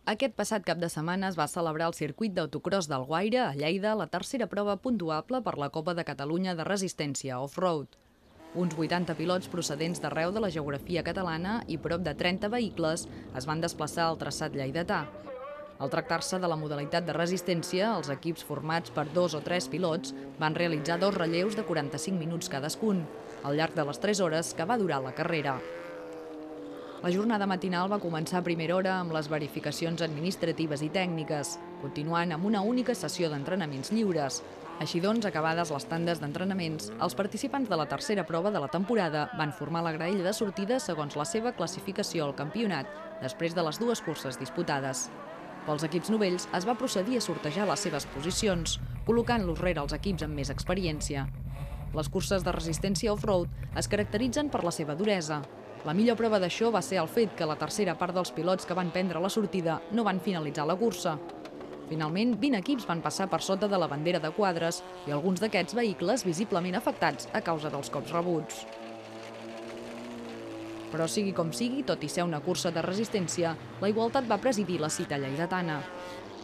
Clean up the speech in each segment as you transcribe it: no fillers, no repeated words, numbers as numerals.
Aquest passat cap de setmana es va celebrar el circuit d'autocross d'Alguaire, a Lleida, la tercera prova puntuable per la Copa de Catalunya de Resistència Off-Road. Uns 80 pilots procedents d'arreu de la geografia catalana i prop de 30 vehicles es van desplaçar al traçat lleidatà. Al tractar-se de la modalitat de resistència, els equips formats per 2 o 3 pilots van realitzar 2 relleus de 45 minuts cadascun, al llarg de les 3 hores que va durar la carrera. La jornada matinal va començar a primera hora amb les verificacions administratives i tècniques, continuant amb una única sessió d'entrenaments lliures. Així doncs, acabades les tandes d'entrenaments, els participants de la tercera prova de la temporada van formar la graella de sortida segons la seva classificació al campionat, després de les 2 curses disputades. Pels equips novells es va procedir a sortejar les seves posicions, col·locant-los rere els equips amb més experiència. Les curses de resistència off-road es caracteritzen per la seva duresa. La millor prova d'això va ser el fet que la tercera part dels pilots que van prendre la sortida no van finalitzar la cursa. Finalment, 20 equips van passar per sota de la bandera de quadres i alguns d'aquests vehicles visiblement afectats a causa dels cops rebuts. Però sigui com sigui, tot i ser una cursa de resistència, la igualtat va presidir la cita lleidatana.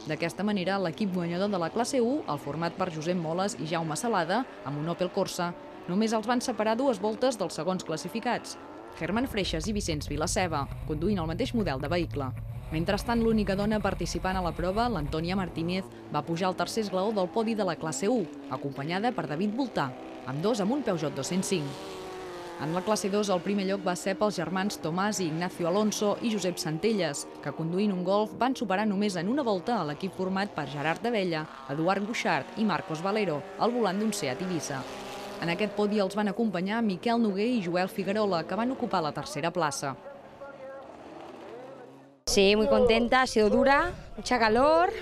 D'aquesta manera, l'equip guanyador de la classe 1, el format per Josep Moles i Jaume Salada, amb un Opel Corsa, només els van separar 2 voltes dels segons classificats, Germán Freixas i Vicenç Vilaseba, conduint el mateix model de vehicle. Mentrestant, l'única dona participant a la prova, l'Antònia Martínez, va pujar al tercer esglaó del podi de la classe 1, acompanyada per David Voltà, ambdós amb un Peugeot 205. En la classe 2, el primer lloc va ser pels germans Tomàs i Ignacio Alonso i Josep Centelles, que conduint un Golf van superar només en una volta a l'equip format per Gerard Abella, Eduard Bouchard i Marcos Valero, al volant d'un Seat Ibiza. En aquest podi els van acompanyar Miquel Noguer i Joel Figuerola, que van ocupar la tercera plaça. Sí, muy contenta, ha sido dura, mucha calor,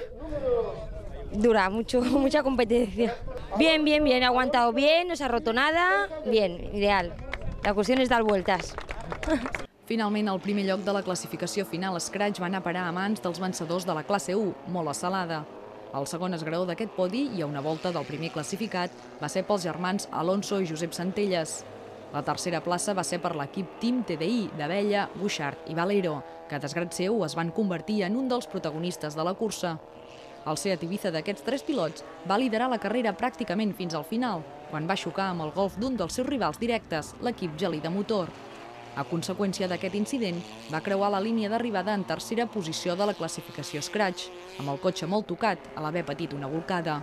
mucha competencia. Bien, ha aguantado bien, no se ha roto nada, bien, ideal. La cuestión es dar vueltas. Finalment, el primer lloc de la classificació final Scratch va anar a parar a mans dels vencedors de la classe 1, Mola Salada. El segon esgraó d'aquest podi, i a una volta del primer classificat, va ser pels germans Alonso i Josep Centelles. La tercera plaça va ser per l'equip Team TDI d'Abella, Bouchard i Valero, que desgrat seu es van convertir en un dels protagonistes de la cursa. El Seat Ibiza d'aquests 3 pilots va liderar la carrera pràcticament fins al final, quan va xocar amb el Golf d'un dels seus rivals directes, l'equip Gelida Motor. A conseqüència d'aquest incident, va creuar la línia d'arribada en tercera posició de la classificació Scratch, amb el cotxe molt tocat a l'haver patit una bolcada.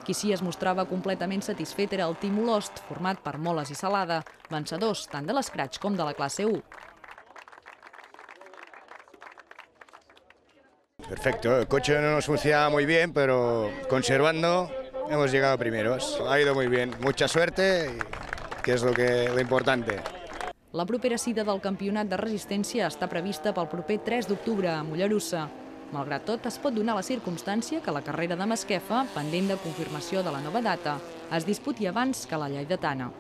Qui sí es mostrava completament satisfet era el Team Olost, format per Moles i Salada, vencedors tant de l'Scratch com de la classe 1. Perfecto, el coche no nos funcionaba muy bien, pero conservando hemos llegado primeros. Ha ido muy bien, mucha suerte, que es lo importante. La propera cita del campionat de resistència està prevista pel proper 3 d'octubre a Mollerussa. Malgrat tot, es pot donar la circumstància que la carrera de Masquefa, pendent de confirmació de la nova data, es disputi abans que la lleidatana.